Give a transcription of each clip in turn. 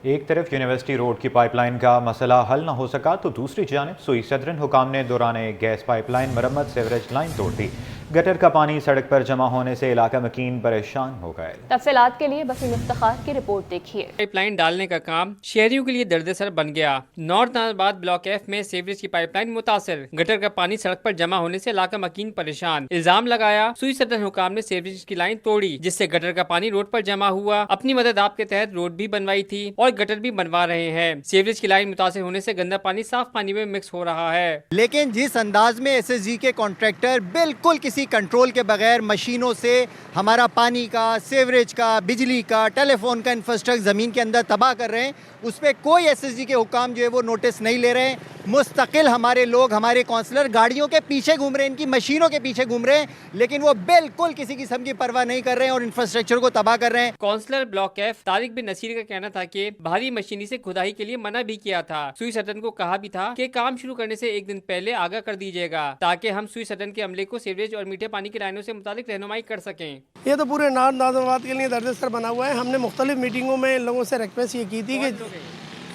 ایک طرف university road کی پائپ لائن کا مسئلہ حل نہ ہو سکا تو دوسری جانب سوئی صدرن حکام نے دوران گیس پائپ لائن مرمت سیوریج لائن توڑ دی۔ گٹر کا پانی سڑک پر جمع ہونے سے علاقہ مکین پریشان ہو گئے۔ تفصیلات کے لیے وسیم افتخار کی رپورٹ دیکھیے۔ پائپ لائن ڈالنے کا کام شہریوں کے لیے دردسر بن گیا۔ نارتھ آباد بلاک ایف میں سیوریج کی پائپ لائن متاثر، گٹر کا پانی سڑک پر جمع ہونے سے علاقہ مکین پریشان۔ الزام لگایا سوئی صدرن حکام نے سیوریج کی لائن توڑی جس سے گٹر کا پانی روڈ پر جمع ہوا۔ اپنی مدد آپ کے تحت روڈ بھی بنوائی تھی اور گٹر بھی بنوا رہے ہیں۔ سیوریج کی لائن متاثر ہونے سے گندا پانی صاف پانی میں مکس ہو رہا ہے، لیکن جس انداز میں ایس ایس جی کے کانٹریکٹر بالکل کسی کنٹرول کے بغیر مشینوں سے ہمارا پانی کا، سیوریج کا، بجلی کا، ٹیلی فون کا انفراسٹرکچر زمین کے اندر تباہ کر رہے ہیں، اس پہ کوئی ایس ایس جی کے حکام جو ہے وہ نوٹس نہیں لے رہے ہیں۔ مستقل ہمارے لوگ، ہمارے کونسلر گاڑیوں کے پیچھے گھوم رہے ہیں، ان کی مشینوں کے پیچھے گھوم رہے ہیں، لیکن وہ بالکل کسی قسم کی پرواہ نہیں کر رہے ہیں اور انفراسٹرکچر کو تباہ کر رہے ہیں۔ کونسلر بلاک ایف طارق بن نصیر کا کہنا تھا کہ بھاری مشینی سے کھدائی کے لیے منع بھی کیا تھا۔ سوئی صدرن کو کہا بھی تھا کہ کام شروع کرنے سے ایک دن پہلے آگاہ کر دیجیے گا تاکہ ہم سوئی صدرن کے عملے کو سیوریج اور میٹھے پانی کی لائنوں سے متعلق رہنمائی کر سکیں۔ یہ تو پورے نارتھ آباد کے لیے دردسر بنا ہوا ہے۔ ہم نے مختلف میٹنگوں میں ان لوگوں سے ریکویسٹ یہ کی تھی کہ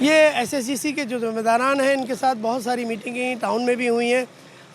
یہ ایس ایس جی سی کے جو ذمہ داران ہیں ان کے ساتھ بہت ساری میٹنگیں ٹاؤن میں بھی ہوئی ہیں۔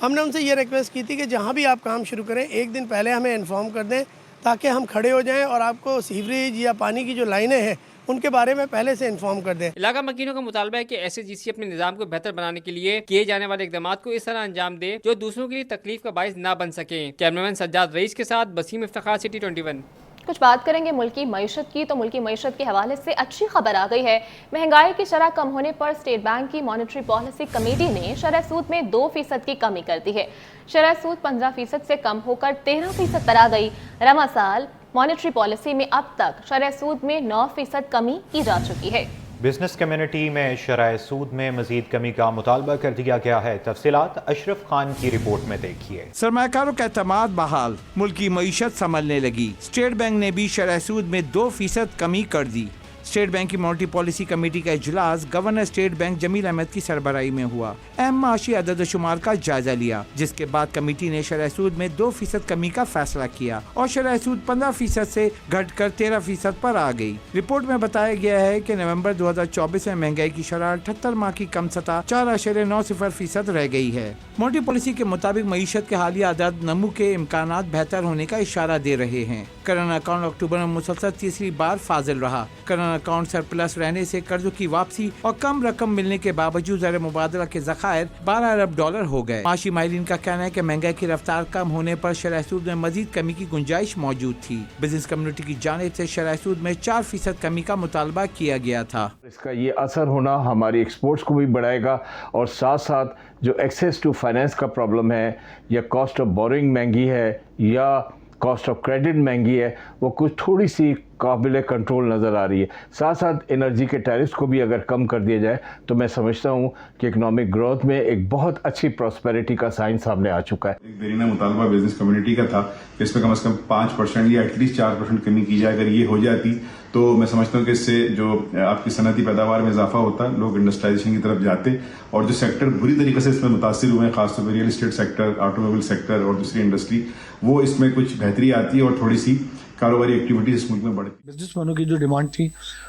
ہم نے ان سے یہ ریکویسٹ کی تھی کہ جہاں بھی آپ کام شروع کریں ایک دن پہلے ہمیں انفارم کر دیں تاکہ ہم کھڑے ہو جائیں اور آپ کو سیوریج یا پانی کی جو لائنیں ہیں ان کے بارے میں پہلے سے انفارم کر دیں۔ علاقہ مکینوں کا مطالبہ ہے کہ ایس ایس جی سی اپنے نظام کو بہتر بنانے کے لیے کیے جانے والے اقدامات کو اس طرح انجام دے جو دوسروں کے لیے تکلیف کا باعث نہ بن سکیں۔ کیمرامین سجاد رئیس کے ساتھ وسیم افتخار، سٹی 21۔ کچھ بات کریں گے ملکی معیشت کی، تو ملکی معیشت کے حوالے سے اچھی خبر آ گئی ہے۔ مہنگائی کی شرح کم ہونے پر اسٹیٹ بینک کی مانیٹری پالیسی کمیٹی نے شرح سود میں 2% کی کمی کر دی ہے۔ شرح سود 15% سے کم ہو کر 13% پر آ گئی۔ رواں سال مانیٹری پالیسی میں اب تک شرح سود میں 9% کمی کی جا چکی ہے۔ بزنس کمیونٹی میں شرح سود میں مزید کمی کا مطالبہ کر دیا گیا ہے۔ تفصیلات اشرف خان کی رپورٹ میں دیکھیے۔ سرمایہ کاروں کا اعتماد بحال، ملکی معیشت سنبھلنے لگی۔ اسٹیٹ بینک نے بھی شرح سود میں 2% کمی کر دی۔ اسٹیٹ بینک کی مانیٹری پالیسی کمیٹی کا اجلاس گورنر اسٹیٹ بینک جمیل احمد کی سربراہی میں ہوا۔ اہم معاشی عدد و شمار کا جائزہ لیا جس کے بعد کمیٹی نے شرح سود میں 2% کمی کا فیصلہ کیا اور شرح سود 15% سے گھٹ کر 13% پر آ گئی۔ رپورٹ میں بتایا گیا ہے کہ نومبر 2024 میں مہنگائی کی شرح 78 ماہ کی کم سطح 4.90% رہ گئی ہے۔ مانیٹری پالیسی کے مطابق معیشت کے حالیہ عدد نمو کے امکانات بہتر ہونے کا اشارہ دے رہے ہیں۔ کرنٹ اکاؤنٹ اکتوبر میں مسلسل تیسری بار فاضل رہا۔ کرنٹ اکاؤنٹ سرپلس رہنے سے قرضوں کی واپسی اور کم رقم ملنے کے باوجود زر مبادلہ کے ذخائر $12 ارب ہو گئے۔ معاشی ماہرین کا کہنا ہے کہ مہنگائی کی رفتار کم ہونے پر شرح سود میں مزید کمی کی گنجائش موجود تھی۔ بزنس کمیونٹی کی جانب سے شرح سود میں 4% کمی کا مطالبہ کیا گیا تھا۔ اس کا یہ اثر ہونا ہماری ایکسپورٹس کو بھی بڑھائے گا اور ساتھ ساتھ جو ایکسیس ٹو فائنینس کا پرابلم ہے یا کاسٹ آف بورنگ مہنگی ہے یا کاسٹ آف کریڈٹ مہنگی ہے وہ کچھ تھوڑی سی قابل کنٹرول نظر آ رہی ہے۔ ساتھ ساتھ انرجی کے ٹیرفز کو بھی اگر کم کر دیا جائے تو میں سمجھتا ہوں کہ اکنامک گروتھ میں ایک بہت اچھی پراسپیرٹی کا سائن سامنے آ چکا ہے۔ ایک دیرینہ مطالبہ بزنس کمیونٹی کا تھا کہ اس میں کم از کم 5% یا ایٹ لیسٹ 4% کمی کی جائے۔ اگر یہ ہو جاتی تو میں سمجھتا ہوں کہ اس سے جو آپ کی صنعتی پیداوار میں اضافہ ہوتا، لوگ انڈسٹرائزیشن کی طرف جاتے اور جو سیکٹر بری طریقے سے اس میں متاثر ہوئے ہیں، خاص طور پہ real estate sector, auto mobile sector اور دوسری انڈسٹری، وہ اس میں کچھ بہتری آتی ہے اور تھوڑی سی کاروباری ایکٹیویٹیز اس ملک میں بڑھتی۔ بزنس مینوں کی جو ڈیمانڈ تھی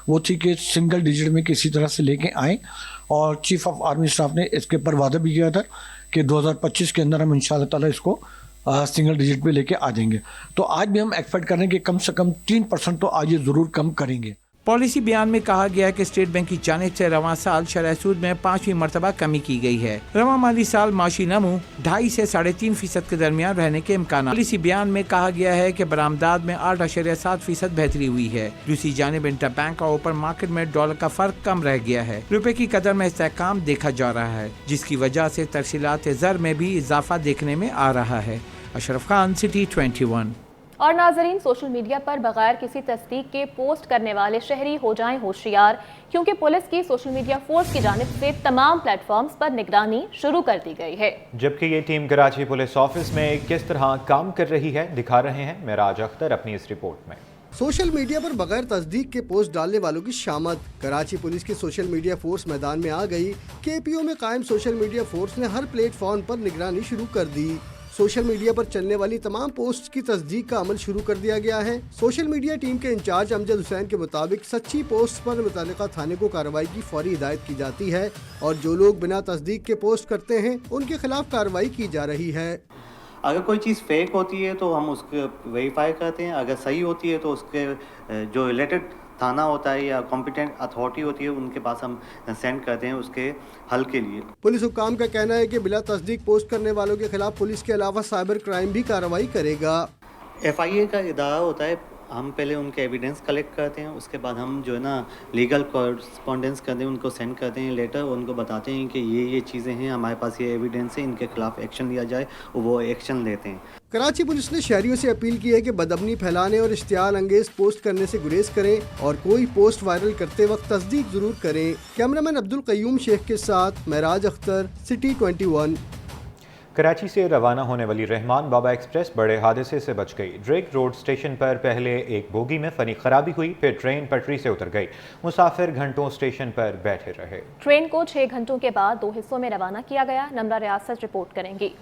وہ تھی کہ سنگل ڈیجٹ میں کسی طرح سے لے کے آئیں اور چیف آف آرمی اسٹاف نے اس کے اوپر وعدہ بھی کیا تھا کہ 2025 کے اندر ہم انشاءاللہ تعالیٰ اس کو سنگل ڈیجٹ پہ لے کے آ جائیں گے۔ تو آج بھی ہم ایکسپیکٹ کر رہے ہیں کہ کم سے کم 3% تو آج یہ ضرور کم کریں گے۔ پالیسی بیان میں کہا گیا ہے کہ اسٹیٹ بینک کی جانب سے رواں سال شرح سود میں 5ویں مرتبہ کمی کی گئی ہے۔ رواں مالی سال معاشی نمو 2.5 سے 3.5% کے درمیان رہنے کے امکانات۔ پالیسی بیان میں کہا گیا ہے کہ برآمدات میں 8.7% بہتری ہوئی ہے۔ دوسری جانب انٹر بینک اور اوپن مارکیٹ میں ڈالر کا فرق کم رہ گیا ہے۔ روپے کی قدر میں استحکام دیکھا جا رہا ہے جس کی وجہ سے ترسیلات زر میں بھی اضافہ دیکھنے میں آ رہا ہے۔ اشرف خان، سٹی 21۔ اور ناظرین، سوشل میڈیا پر بغیر کسی تصدیق کے پوسٹ کرنے والے شہری ہو جائیں ہوشیار، کیونکہ پولیس کی سوشل میڈیا فورس کی جانب سے تمام پلیٹ فارمز پر نگرانی شروع کر دی گئی ہے۔ جبکہ یہ ٹیم کراچی پولیس آفس میں کس طرح کام کر رہی ہے دکھا رہے ہیں معراج اختر اپنی اس رپورٹ میں۔ سوشل میڈیا پر بغیر تصدیق کے پوسٹ ڈالنے والوں کی شامت۔ کراچی پولیس کی سوشل میڈیا فورس میدان میں آ گئی۔ کے پی او میں قائم سوشل میڈیا فورس نے ہر پلیٹ فارم پر نگرانی شروع کر دی۔ सोशल मीडिया पर चलने वाली तमाम पोस्ट की तस्दीक का अमल शुरू कर दिया गया है। सोशल मीडिया टीम के इंचार्ज अमजद हुसैन के मुताबिक सच्ची पोस्ट पर मुतल्लिका थाने को कार्रवाई की फौरी हिदायत की जाती है और जो लोग बिना तस्दीक के पोस्ट करते हैं उनके खिलाफ कार्रवाई की जा रही है। अगर कोई चीज़ फेक होती है तो हम उसको वेरीफाई करते हैं, अगर सही होती है तो उसके जो रिलेटेड थाना होता है या कॉम्पिटेंट अथॉरिटी होती है उनके पास हम सेंड करते हैं उसके हल के लिए। पुलिस हुक्काम का कहना है कि बिला तस्दीक पोस्ट करने वालों के खिलाफ पुलिस के अलावा साइबर क्राइम भी कार्रवाई करेगा। FIA का इदारा होता है, हम पहले उनके एविडेंस कलेक्ट करते हैं, उसके बाद हम जो है ना लीगल कॉरेस्पॉन्डेंस करते हैं, उनको सेंड करते हैं लेटर, उनको बताते हैं कि ये चीज़ें हैं, हमारे पास ये एविडेंस है, इनके खिलाफ एक्शन लिया जाए, और वो एक्शन लेते हैं। कराची पुलिस ने शहरियों से अपील की है कि बदअमनी फैलाने और इश्तियाल अंगेज पोस्ट करने से गुरेज करें और कोई पोस्ट वायरल करते वक्त तस्दीक जरूर करें। कैमरामैन अब्दुल कयूम शेख के साथ महराज अख्तर, सिटी 21। कराची से रवाना होने वाली रहमान बाबा एक्सप्रेस बड़े हादसे से बच गई। ड्रेक रोड स्टेशन पर पहले एक बोगी में फनी खराबी हुई, फिर ट्रेन पटरी से उतर गई। मुसाफिर घंटों स्टेशन पर बैठे रहे। ट्रेन को 6 घंटों के बाद 2 हिस्सों में रवाना किया गया। नम्रा रियासत रिपोर्ट करेंगी।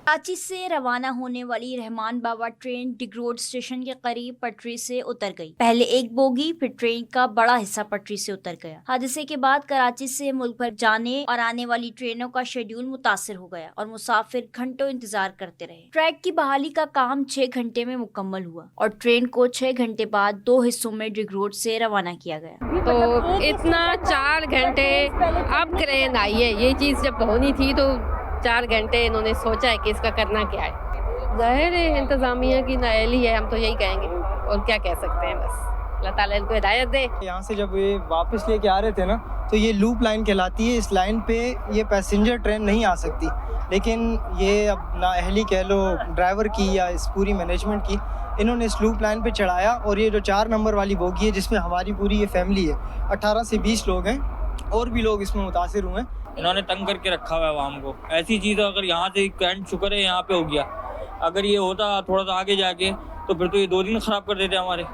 कराची से रवाना होने वाली रहमान बाबा ट्रेन डिग रोड स्टेशन के करीब पटरी से उतर गई। पहले एक बोगी, फिर ट्रेन का बड़ा हिस्सा पटरी से उतर गया। हादसे के बाद कराची से मुल्क भर जाने और आने वाली ट्रेनों का शेड्यूल मुतासिर हो गया और मुसाफिर घंटों इंतजार करते रहे। ट्रैक की बहाली का काम 6 घंटे में मुकम्मल हुआ और ट्रेन को 6 घंटे बाद 2 हिस्सों में डिग रोड से रवाना किया गया। तो इतना 4 घंटे अब ट्रेन आई है, ये चीज़ जब होनी थी तो 4 घंटे इन्होंने सोचा है कि इसका करना क्या है। ज़ाहिर है इंतज़ामिया की नाअहली है, हम तो यही कहेंगे और क्या कह सकते हैं। बस अल्लाह ताला इनको हिदायत दे। यहाँ से जब ये वापस लेके आ रहे थे ना, तो ये लूप लाइन कहलाती है। इस लाइन पे ये पैसेंजर ट्रेन नहीं आ सकती, लेकिन ये अब नाअहली कह लो ड्राइवर की या इस पूरी मैनेजमेंट की, इन्होंने इस लूप लाइन पे चढ़ाया। और ये जो 4 नंबर वाली बोगी है जिसमें हमारी पूरी ये फैमिली है, 18 से 20 लोग हैं, और भी लोग इसमें मुतासिर हुए हैं। इन्होंने तंग करके रखा हुआ है आवाम को। ऐसी चीज़ अगर यहाँ से कैंट शुक्र है यहाँ पे हो गया, अगर ये होता थोड़ा सा आगे जाके तो फिर तो ये 2 दिन ख़राब कर देते हमारे।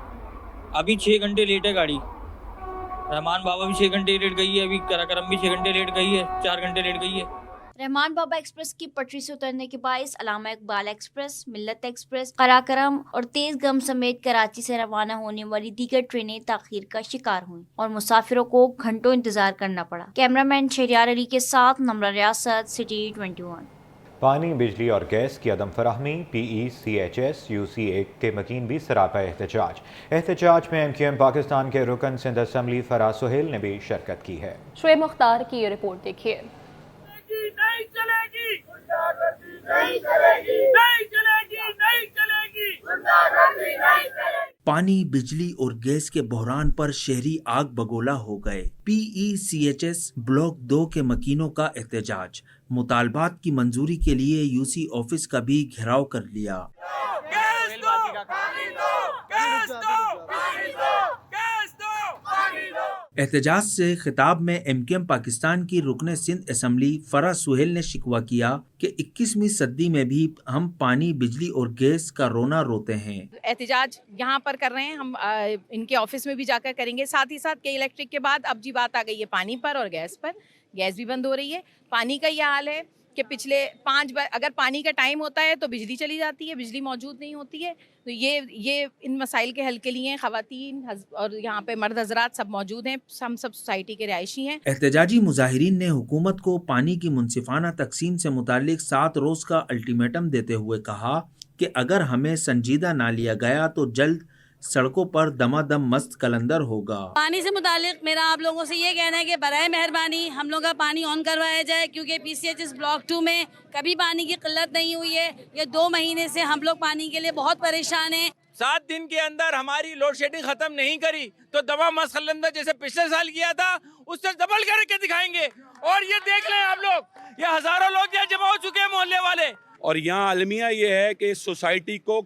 अभी 6 घंटे लेट है गाड़ी। रहमान बाबा भी 6 घंटे लेट गई है, अभी कराकरम भी 6 घंटे लेट गई है, 4 घंटे लेट गई है। रहमान बाबा एक्सप्रेस की पटरी से उतरने के बायस अलामा इकबाल एक्सप्रेस, मिल्लत एक्सप्रेस, कराकरम और तेज गम समेत कराची से रवाना होने वाली दीगर ट्रेनें ताखीर का शिकार हुई और मुसाफिरों को घंटों इंतजार करना पड़ा। कैमरामैन शहरियार अली के साथ नम्रा रियासत, सिटी 21। पानी, बिजली और गैस की अदम फराहमी, PECHS UC1 के मकीन भी सरापा एहतजाज। एहतजाज में MQM पाकिस्तान के रुकन सिंध असम्बली फराज सुहेल ने भी शिरकत की है। शुएब मुख्तार की ये रिपोर्ट देखिए। नहीं चलेगी, नहीं चलेगी, नहीं चलेगी, नहीं चलेगी, नहीं चलेगी। पानी, बिजली और गैस के बहरान पर शहरी आग बगोला हो गए। PECHS ब्लॉक 2 के मकीनों का एहतजाज। मुतालबात की मंजूरी के लिए UC ऑफिस का भी घेराव कर लिया। गैस दो, पानी दो, गैस दो, पानी दो, गैस दो, पानी दो। एहतजाज से खिताब में MQM पाकिस्तान की रुकन सिंध असम्बली फराज सुहेल ने शिकवा किया कि 21वीं सदी में भी हम पानी, बिजली और गैस का रोना रोते हैं। एहतजाज यहाँ पर कर रहे हैं, हम इनके ऑफिस में भी जाकर करेंगे। साथ ही साथ के इलेक्ट्रिक के बाद अब जी बात आ गई है पानी पर और गैस पर। गैस भी बंद हो रही है। पानी का यह हाल है कि पिछले 5 बार अगर पानी का टाइम होता है तो बिजली चली जाती है, बिजली मौजूद नहीं होती है। तो ये इन मसाइल के हल के लिए ख़वातीन और यहाँ पे मर्द हजरात सब मौजूद हैं, हम सब सोसाइटी के रिहायशी हैं। एहतजाजी मुजाहिरीन ने हुकूमत को पानी की मुनसिफाना तकसीम से मुतालिक 7 रोज़ का अल्टीमेटम देते हुए कहा कि अगर हमें संजीदा ना लिया गया तो जल्द सड़कों पर दमादम मस्त कलंदर होगा। पानी से मुतालिक मेरा आप लोगों से ये कहना है कि बराए मेहरबानी हम लोग का पानी ऑन करवाया जाए, क्योंकि PCHS ब्लॉक 2 में कभी पानी की किल्लत नहीं हुई है। ये 2 महीने से हम लोग पानी के लिए बहुत परेशान हैं। 7 दिन के अंदर हमारी लोड शेडिंग खत्म नहीं करी तो दवा मस्त कलंदर जैसे पिछले साल किया था उससे डबल करके दिखाएंगे। और ये देख लें आप लोग, ये हजारों लोग यहाँ जमा हो चुके हैं मोहल्ले वाले। और यहाँ अलमिया ये है कि सोसाइटी को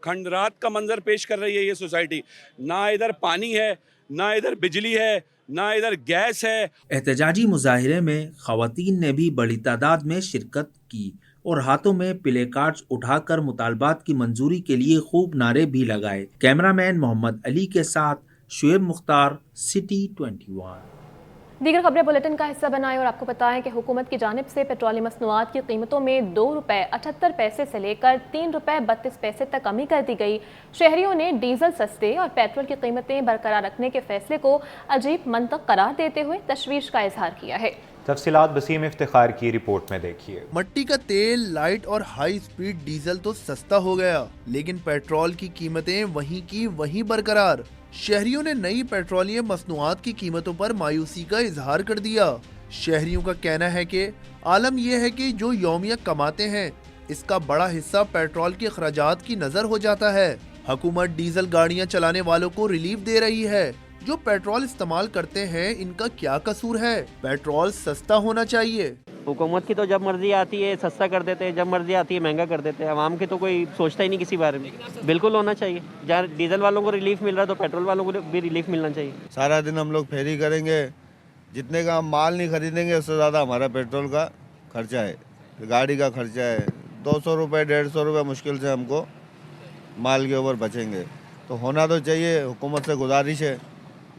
खंडरात का मंजर पेश कर रही है ये सोसाइटी। ना इधर पानी है, ना इधर बिजली है, ना इधर गैस है। एहतजाजी मुजाहिरे में खवातीन ने भी बड़ी तादाद में शिरकत की और हाथों में प्ले कार्ड्स उठाकर मुतालबात की मंजूरी के लिए खूब नारे भी लगाए। कैमरामैन मोहम्मद अली के साथ शुएब मुख्तार, सिटी 21। दीगर खबरें बुलेटिन का हिस्सा बनाएं और आपको बताएं कि हुकूमत की जानिब से पेट्रोलियम मसनूआत की कीमतों में ₹2.78 से लेकर ₹3.32 तक कमी कर दी गई। शहरियों ने डीजल सस्ते और पेट्रोल की कीमतें बरकरार रखने के फैसले को अजीब मंतक करार देते हुए तशवीश का इजहार किया है। तफसीलात वसीम इफ्तिखार की रिपोर्ट में देखिए। मट्टी का तेल, लाइट और हाई स्पीड डीजल तो सस्ता हो गया, लेकिन पेट्रोल की कीमतें वहीं की वहीं बरकरार। शहरियों ने नई पेट्रोलियम मसनूआत की कीमतों पर मायूसी का इजहार कर दिया। शहरियों का कहना है कि आलम यह है कि जो यौमिया कमाते हैं, इसका बड़ा हिस्सा पेट्रोल के अखराजात की नजर हो जाता है। हुकूमत डीजल गाड़ियां चलाने वालों को रिलीफ दे रही है। जो पेट्रोल इस्तेमाल करते हैं, इनका क्या कसूर है? पेट्रोल सस्ता होना चाहिए। हुकूमत की तो जब मर्जी आती है सस्ता कर देते हैं, जब मर्जी आती है महंगा कर देते हैं। आवाम की तो कोई सोचता ही नहीं किसी बारे में। बिल्कुल होना चाहिए। जहाँ डीजल वालों को रिलीफ मिल रहा है तो पेट्रोल वालों को भी रिलीफ मिलना चाहिए। सारा दिन हम लोग फेरी करेंगे, जितने का हम माल नहीं खरीदेंगे उससे ज़्यादा हमारा पेट्रोल का खर्चा है, गाड़ी का खर्चा है। 200 रुपये 150 रुपये मुश्किल से हमको माल के ऊपर बचेंगे। तो होना तो चाहिए। हुकूमत से गुजारिश है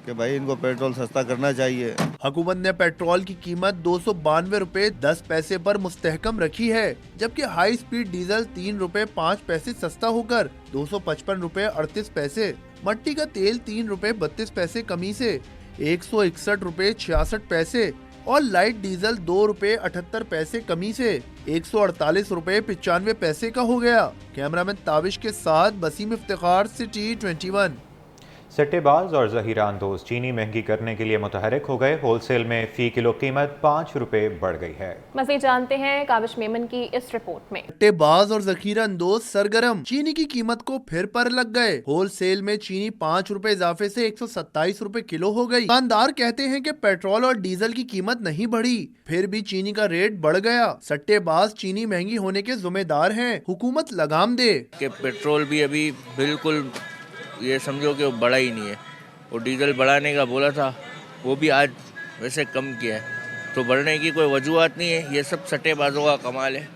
कि भाई इनको पेट्रोल सस्ता करना चाहिए। हुकूमत ने पेट्रोल की कीमत 292 रुपए 10 पैसे पर मुस्तहकम रखी है, जबकि हाई स्पीड डीजल 3 रुपए 5 पैसे सस्ता होकर 255 रुपए 38 पैसे, मट्टी का तेल 3 रुपए 32 पैसे कमी से 161 रुपए 66 पैसे और लाइट डीजल 2 रुपए 78 पैसे कमी से 148 रुपए 95 पैसे का हो गया। कैमरामैन ताबिश के साथ वसीम इफ्तिखार, सिटी 21। सट्टेबाज और ज़हीरा अंदोज चीनी महंगी करने के लिए मुतहरिक हो गए। होलसेल में फ़ी किलो कीमत 5 रुपए बढ़ गई है। मज़ीद जानते हैं काविश मेमन की इस रिपोर्ट में। सट्टेबाज और ज़खीरा अंदोज सरगर्म, चीनी की कीमत को फिर पर लग गए। होलसेल में चीनी 5 रुपए इजाफे से 127 रुपए किलो हो गई। दुकानदार कहते हैं कि पेट्रोल और डीजल की कीमत नहीं बढ़ी, फिर भी चीनी का रेट बढ़ गया। सट्टेबाज चीनी महंगी होने के जिम्मेदार हैं, हुकूमत लगाम दे। कि पेट्रोल भी अभी बिल्कुल ये समझो कि वो बढ़ा ही नहीं है, और डीजल बढ़ाने का बोला था वो भी आज वैसे कम किया है, तो बढ़ने की कोई वजूहत नहीं है। ये सब सट्टेबाजों का कमाल है,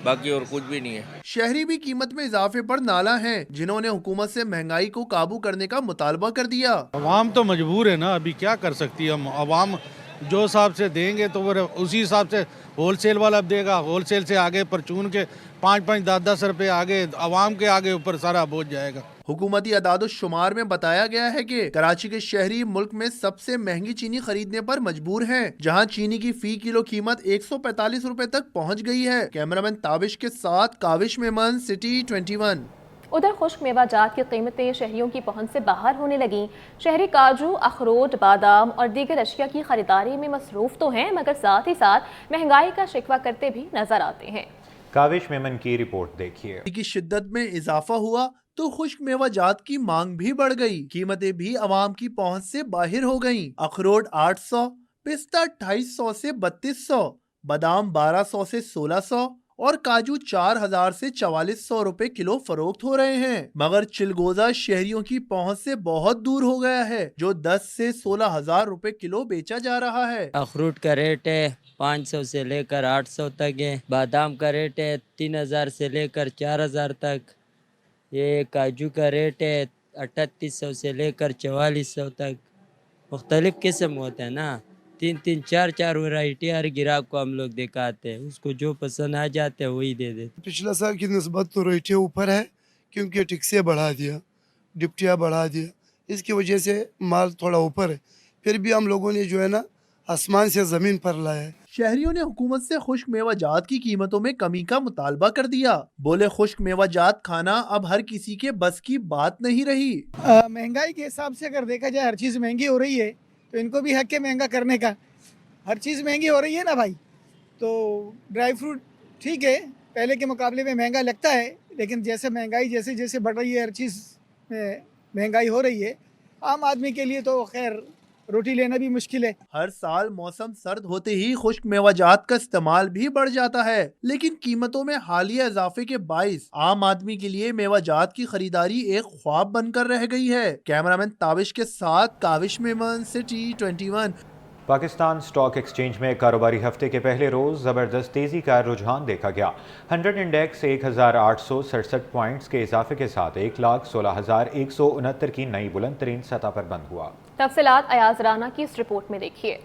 बाकी और कुछ भी नहीं है। शहरी भी कीमत में इजाफे पर नाला हैं, जिन्होंने हुकूमत से महंगाई को काबू करने का मुतालबा कर दिया। अवाम तो मजबूर है ना, अभी क्या कर सकती है। हम अवाम जो हिसाब से देंगे तो वो उसी हिसाब से होलसेल वाला देगा। होलसेल से आगे परचून के 5-5, 10-10 रुपए आगे अवाम के आगे ऊपर सारा बोझ जाएगा। हुकूमती अदाद शुमार में बताया गया है कि कराची के शहरी मुल्क में सबसे महंगी चीनी खरीदने पर मजबूर हैं, जहां चीनी की फी किलो कीमत 145 रुपए तक पहुंच गई है। कैमरामैन ताबिश के साथ काविश मेमन, सिटी 21। उधर खुश्क मेवा जात की कीमतें शहरियों की पहुंच से बाहर होने लगी। शहरी काजू, अखरोट, बादाम और दीगर अशिया की खरीदारी में मसरूफ तो हैं, मगर साथ ही साथ महंगाई का शिकवा करते भी नजर आते हैं। काविश मेमन की रिपोर्ट देखिए। की शिद्दत में इजाफा हुआ तो खुश्क मेवा जात की मांग भी बढ़ गई, कीमतें भी अवाम की पहुंच से बाहर हो गईं। अखरोट 800, पिस्ता 2800 से 3200, बादाम 1200 से 1600 और काजू 4000 से 4400 रुपए किलो फरोख्त हो रहे हैं। मगर चिलगोजा शहरियों की पहुंच से बहुत दूर हो गया है, जो 10 से 16,000 रुपए किलो बेचा जा रहा है। अखरोट का रेट है 500 से लेकर 800 तक है। बादाम का रेट है 3000 से लेकर 4000 तक। ये काजू का रेट है 3800 से लेकर 4400 तक। मुख्तलिफ किस्म होते हैं ना, 3-3, 4-4 वैरायटी हर गिराक को हम लोग दिखाते हैं, उसको जो पसंद आ जाते हैं वही दे देते। पिछले साल की निस्बत तो रेटें ऊपर है, क्योंकि टैक्सें बढ़ा दिया, डिप्टियाँ बढ़ा दिया, इसकी वजह से माल थोड़ा ऊपर है। फिर भी हम लोगों ने जो है ना आसमान से ज़मीन पर लाया है। शहरियों ने हुकूमत से खुश्क मेवा जात की कीमतों में कमी का मुतालबा कर दिया। बोले खुश्क मेवा जात खाना अब हर किसी के बस की बात नहीं रही। महंगाई के हिसाब से अगर देखा जाए, हर चीज़ महंगी हो रही है, तो इनको भी हक है महंगा करने का। हर चीज़ महंगी हो रही है ना भाई, तो ड्राई फ्रूट ठीक है, पहले के मुकाबले में महंगा लगता है, लेकिन जैसे महंगाई जैसे जैसे बढ़ रही है, हर चीज़ में महंगाई हो रही है। आम आदमी के लिए तो खैर रोटी लेना भी मुश्किल है। हर साल मौसम सर्द होते ही खुश्क मेवा जात का इस्तेमाल भी बढ़ जाता है, लेकिन कीमतों में हालिया इजाफे के बाइस आम आदमी के लिए मेवा जात की खरीदारी एक ख्वाब बनकर रह गई है। कैमरामैन ताबिश के साथ Kavish Memon, city 21। Pakistan stock exchange में कारोबारी हफ्ते के पहले रोज जबरदस्त तेजी का रुझान देखा गया। 100 इंडेक्स 1867 पॉइंट्स के इजाफे के साथ 1,16,169 की नई बुलंद तरीन सतह पर बंद हुआ। तफसीलात अयाज राना की इस रिपोर्ट में देखिए।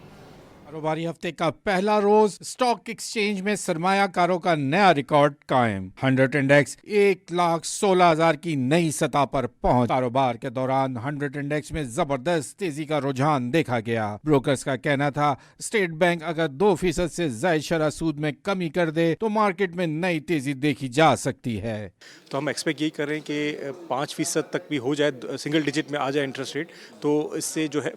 कारोबारी हफ्ते का पहला रोज स्टॉक एक्सचेंज में सरमायाकारों का नया रिकॉर्ड कायम। 100 इंडेक्स 1,16,000 की नई सतह पर पहुंच। कारोबार के दौरान 100 इंडेक्स में जबरदस्त तेजी का रुझान देखा गया। ब्रोकर्स का कहना था स्टेट बैंक अगर 2% से ज्यादा शरह सूद में कमी कर दे तो मार्केट में नई तेजी देखी जा सकती है। तो हम एक्सपेक्ट यही कर रहे हैं कि 5% तक भी हो जाए, सिंगल डिजिट में आ जाए इंटरेस्ट रेट, तो इससे जो है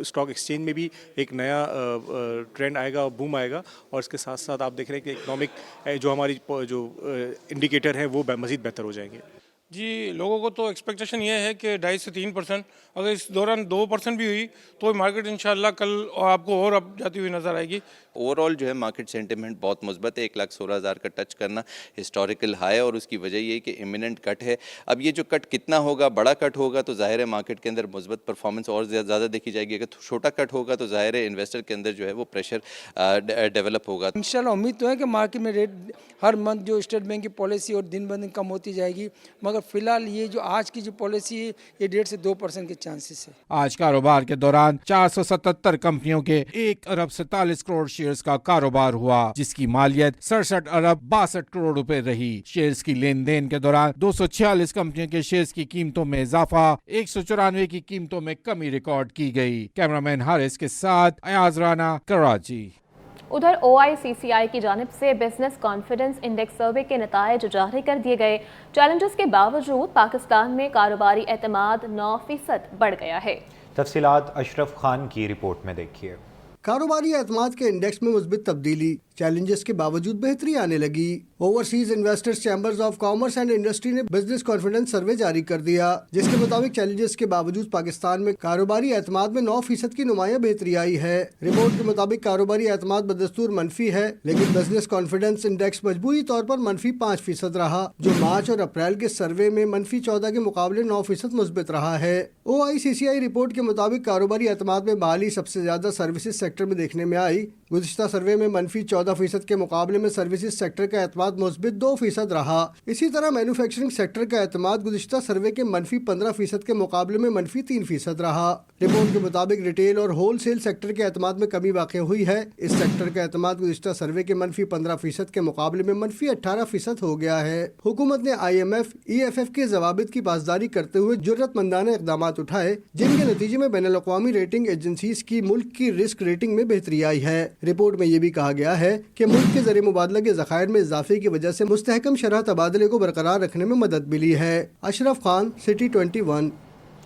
स्टॉक एक्सचेंज में भी एक नया ट्रेंड आएगा, बूम आएगा। और इसके साथ साथ आप देख रहे हैं कि इकोनॉमिक जो हमारी जो इंडिकेटर हैं वो मज़ीद बेहतर हो जाएंगे। जी, लोगों को तो एक्सपेक्टेशन ये है कि 2.5 से 3%, अगर इस दौरान 2% भी हुई तो मार्केट इंशाल्लाह कल आपको और अप जाती हुई नजर आएगी। ओवरऑल जो है मार्केट सेंटिमेंट बहुत मुस्बत है। 1,16,000 का टच करना हिस्टोरिकल हाई, और उसकी वजह ये कि इमिनेंट कट है। अब ये जो कट कितना होगा, बड़ा कट होगा तो जाहिर है मार्केट के अंदर मुस्बत परफॉर्मेंस और ज़्यादा देखी जाएगी। अगर छोटा कट होगा तो जाहिर है इन्वेस्टर के अंदर जो है वो प्रेशर डेवलप होगा। इंशाल्लाह उम्मीद तो है कि मार्केट में रेट हर मंथ जो स्टेट बैंक की पॉलिसी और दिन ब दिन कम होती जाएगी, मगर फिलहाल ये जो आज की जो पॉलिसी है ये 1.5 से 2% के चांसेस है। आज कारोबार के दौरान 477 कंपनियों के 1 अरब 47 करोड़ शेयर्स का कारोबार हुआ, जिसकी मालियत 67 अरब 62 करोड़ रुपए रही। शेयर्स की लेन देन के दौरान 246 कंपनियों के शेयर्स की कीमतों में इजाफा, 194 की कीमतों में कमी रिकॉर्ड की गई। कैमरामैन हारिस के साथ अयाज राना, कराची। उधर OICCI की जानिब से बिजनेस कॉन्फिडेंस इंडेक्स सर्वे के नतायज जारी कर दिए गए। चैलेंजेस के बावजूद पाकिस्तान में कारोबारी एतमाद 9% बढ़ गया है। तफसीलात अशरफ खान की रिपोर्ट में देखिए। कारोबारी एतमाद के इंडेक्स में मुस्बित तब्दीली, चैलेंजेस के बावजूद बेहतरी आने लगी। Overseas investors chambers of commerce and industry ने बिजनेस कॉन्फिडेंस सर्वे जारी कर दिया, जिसके मुताबिक चैलेंजेस के बावजूद पाकिस्तान में कारोबारी एतमाद में 9% की नुमाया बेहतरी आई है। रिपोर्ट के मुताबिक कारोबारी एतमाद बदस्तूर मनफी है, लेकिन बिजनेस कॉन्फिडेंस इंडेक्स मजबूरी तौर पर मनफी 5% रहा, जो मार्च और अप्रैल के सर्वे में मनफी 14 के मुकाबले 9% मुस्बित रहा है। OICCI रिपोर्ट के मुताबिक कारोबारी एतमाद में बहाली सबसे ज्यादा सर्विसेज सेक्टर में देखने में आई। गुज़िश्ता सर्वे में मनफी 14% के मुकाबले में सर्विसेज सेक्टर का एतमाद मुस्बित 2% रहा। इसी तरह मैन्युफैक्चरिंग सेक्टर का एतमाद गुज़िश्ता सर्वे के मनफी 15% के मुकाबले में मनफी 3% रहा। रिपोर्ट के मुताबिक रिटेल और होल सेल सेक्टर के एतमाद में कमी वाक़ हुई है। इस सेक्टर का एतमाद गुज़िश्ता सर्वे के मनफी 15% के मुकाबले में मनफी 18% हो गया है। हुकूमत ने IMF, EFF के ज़वाबित की पासदारी करते हुए जुर्रतमंदाना इक़दाम उठाए, जिनके नतीजे में बैनुल अक़वामी रेटिंग एजेंसीज की मुल्क की रिस्क रेटिंग में बेहतरी आई है। रिपोर्ट में ये भी कहा गया है कि मुल्क के ज़रिए मुबादला के ज़खायर में इजाफे की वजह से मुस्तहकम शरह तबादले को बरकरार रखने में मदद मिली है। अशरफ खान, सिटी 21।